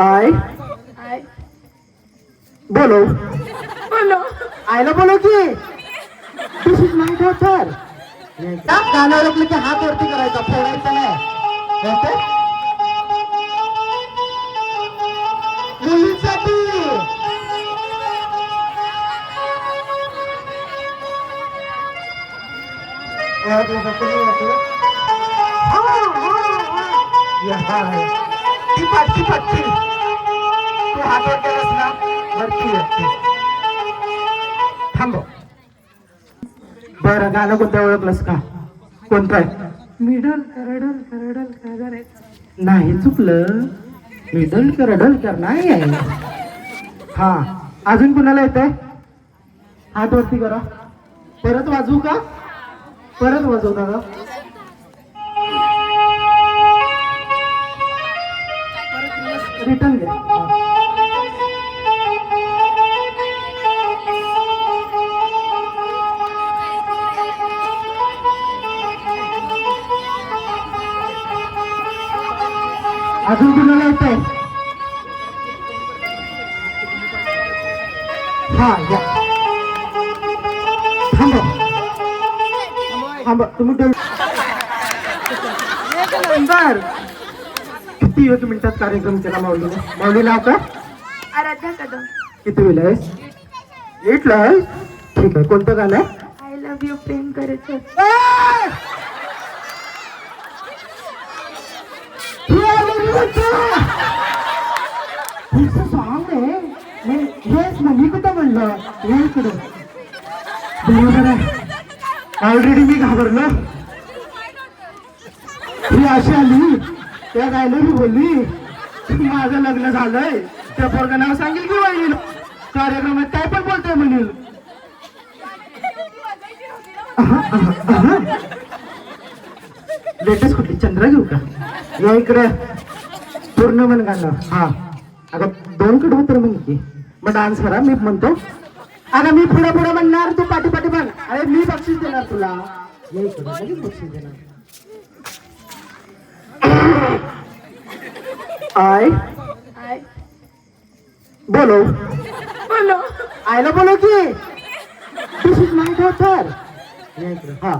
I I बोलो बोलो आयला बोलो की दिस इज माय डॉटर. गाणं ओळखलं की हात वरती करायचा, फोडायचा नाही. ओके मुलीसाठी ओळखलं का तुम्ही? ओळखलं ती पाठची पाठची तू हात वर केलास ना वरती वरती थांबव. बरं गाणं कोणतं ओळखलंस का? कोणतं आहे? मिडल करडल करडल करायचं. नाही चुकलं, मिडल करडल कर नाही आहे. हा अजून कुणाला येतंय? हात वरती करा. परत वाजवू का? परत वाजवता का? रिटर्न घ्या. अजून कुणाला येतंय? हा या थांबा थांबा तुम्ही बर किती एक मिनिटात कार्यक्रम केला माऊलीने. माऊली नाव का? आराध्या कदम. किती वेळ आहेस? 8 ला आहेस? ठीक आहे. कोणतं गाणं आहे? आय लव्ह यू प्रेम करायचं. सॉंग आहे हेच ना. मी कुठं म्हणलं हे इकडे बरोबर आहे. ऑलरेडी मी घाबरलो. ही अशी आली त्या गायला मी बोलली माझं लग्न झालंय. त्या पोरगा नाव सांगेल की वडील कार्यक्रमात काय पण बोलतोय म्हणून. लेटेस्ट कुठली चंद्र घेऊ का? या इकडे पूर्ण म्हण गाणं. हा अगं 2 कडवं तर म्हण की. मग डान्स करा मी म्हणतो. अगं मी पुढे पुढे म्हणणार तू पाठी पाठी म्हण. अरे मी बक्षीस देणार तुला. या इकडे लगेच बक्षीस देणार. आय आय बोलो बोलो आयला बोलो की दिस इज माय डॉटर. या इकडे हा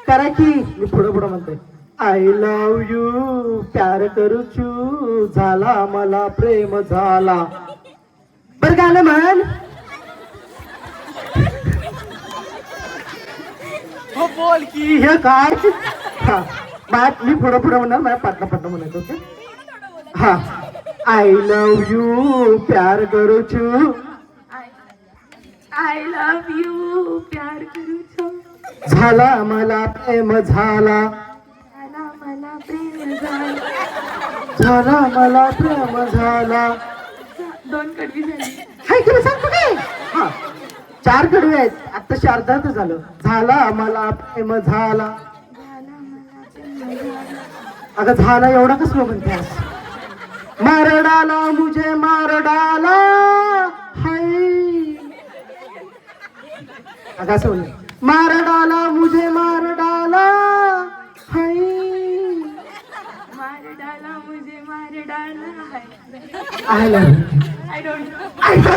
करा की मी पुढे पुढे म्हणतोय. आय लव यू प्यार करू चू झाला मला प्रेम झाला. बर गाणं म्हण. हो बोल की हे काय? हा मी पुढे पुढे म्हणणार माझ्या पाटला पाटला म्हणायचं. ओके हा आय लव यू प्यार करू चू आय लव्ह यू प्यार करूचो. झाला मला प्रेम झाला. झाला मला प्रेम झाला. झाला मला प्रेम झाला. 2 कडवी झाली. हाय तुला सांगतो काय? हा 4 कडवे आहेत आता. शारदाच झालं. झाला मला प्रेम झाला. झाला मला प्रेम झाला. अगं झाला एवढा कसं म्हणतेस? मार डाला मुझे मार डाला हाय. अगं असं म्हणलं. मार डाला मुझे मार डाला हाय. मार डाला मुझे मार डाला है. I love I don't know.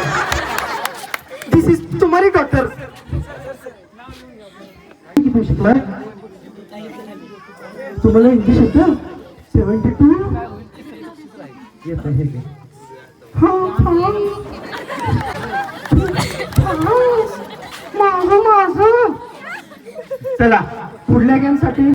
This is तुम्हारी डॉक्टर. किती शिकलाय? तुम्हाला इंग्लिश येतं? 72 येत आहे. चला पुढल्या गेम साठी